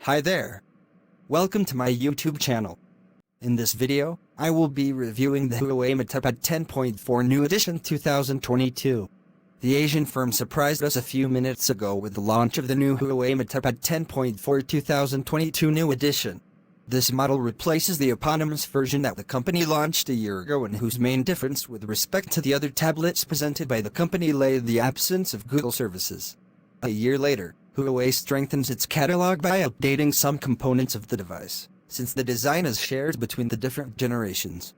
Hi there. Welcome to my YouTube channel. In this video, I will be reviewing the Huawei MatePad 10.4 New Edition 2022. The Asian firm surprised us a few minutes ago with the launch of the new Huawei MatePad 10.4 2022 New Edition. This model replaces the eponymous version that the company launched a year ago and whose main difference with respect to the other tablets presented by the company lay in the absence of Google services. A year later, Huawei strengthens its catalog by updating some components of the device, since the design is shared between the different generations.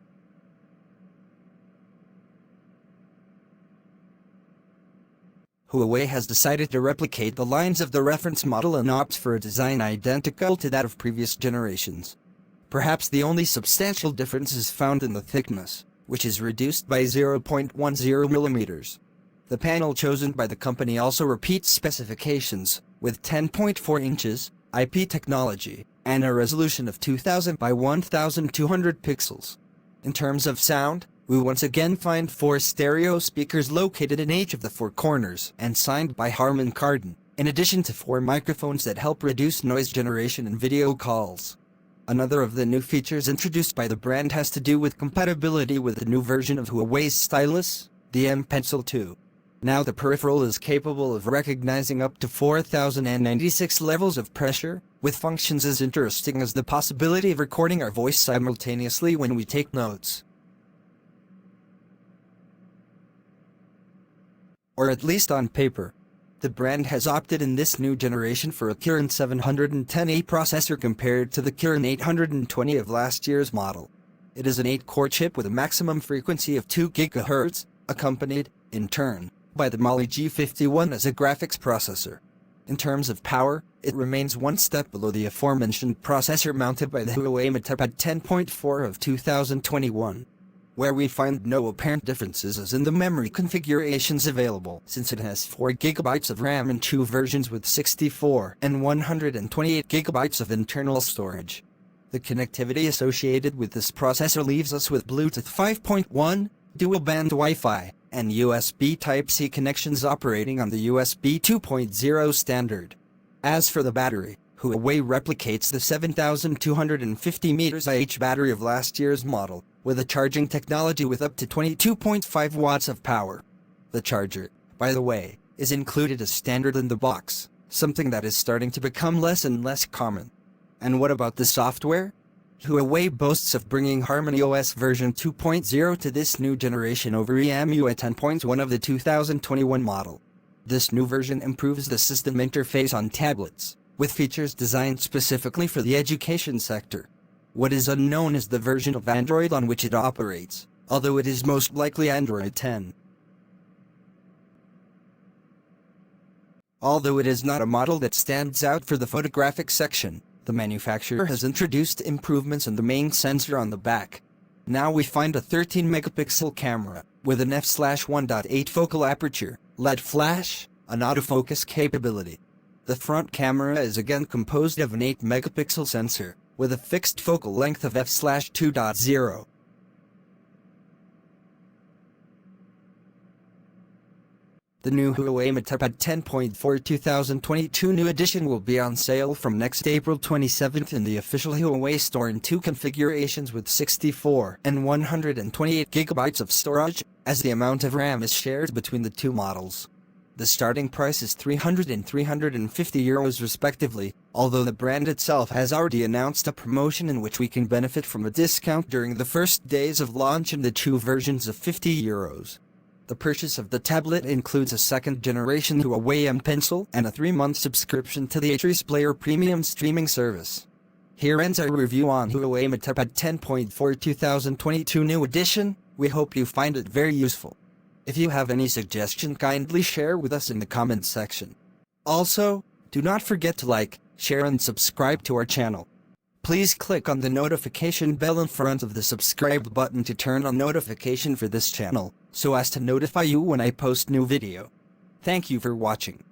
Huawei has decided to replicate the lines of the reference model and opts for a design identical to that of previous generations. Perhaps the only substantial difference is found in the thickness, which is reduced by 0.10 mm. The panel chosen by the company also repeats specifications, with 10.4 inches, IP technology, and a resolution of 2000 by 1200 pixels. In terms of sound, we once again find 4 stereo speakers located in each of the 4 corners and signed by Harman Kardon, in addition to 4 microphones that help reduce noise generation in video calls. Another of the new features introduced by the brand has to do with compatibility with the new version of Huawei's stylus, the M Pencil 2. Now the peripheral is capable of recognizing up to 4096 levels of pressure, with functions as interesting as the possibility of recording our voice simultaneously when we take notes. Or at least on paper. The brand has opted in this new generation for a Kirin 710A processor compared to the Kirin 820 of last year's model. It is an 8-core chip with a maximum frequency of 2 GHz, accompanied, in turn, by the Mali G51 as a graphics processor. In terms of power, it remains one step below the aforementioned processor mounted by the Huawei MatePad 10.4 of 2021. Where we find no apparent differences is in the memory configurations available, since it has 4 GB of RAM in 2 versions with 64 and 128 GB of internal storage. The connectivity associated with this processor leaves us with Bluetooth 5.1, dual-band Wi-Fi, and USB Type-C connections operating on the USB 2.0 standard. As for the battery, Huawei replicates the 7250 mAh battery of last year's model, with a charging technology with up to 22.5 watts of power. The charger, by the way, is included as standard in the box, something that is starting to become less and less common. And what about the software? Huawei boasts of bringing HarmonyOS version 2.0 to this new generation over EMUI 10.1 of the 2021 model. This new version improves the system interface on tablets, with features designed specifically for the education sector. What is unknown is the version of Android on which it operates, although it is most likely Android 10. Although it is not a model that stands out for the photographic section, the manufacturer has introduced improvements in the main sensor on the back. Now we find a 13-megapixel camera, with an f/1.8 focal aperture, LED flash, and autofocus capability. The front camera is again composed of an 8-megapixel sensor, with a fixed focal length of f/2.0. The new Huawei MatePad 10.4 2022 New Edition will be on sale from next April 27th in the official Huawei store in 2 configurations with 64 and 128 GB of storage, as the amount of RAM is shared between the 2 models. The starting price is €300 and €350 respectively, although the brand itself has already announced a promotion in which we can benefit from a discount during the first days of launch in the 2 versions of €50. The purchase of the tablet includes a 2nd-generation Huawei M Pencil and a 3-month subscription to the Atrice Player Premium streaming service. Here ends our review on Huawei MatePad 10.4 2022 New Edition. We hope you find it very useful. If you have any suggestion, kindly share with us in the comments section. Also, do not forget to like, share and subscribe to our channel. Please click on the notification bell in front of the subscribe button to turn on notification for this channel, so as to notify you when I post new video. Thank you for watching.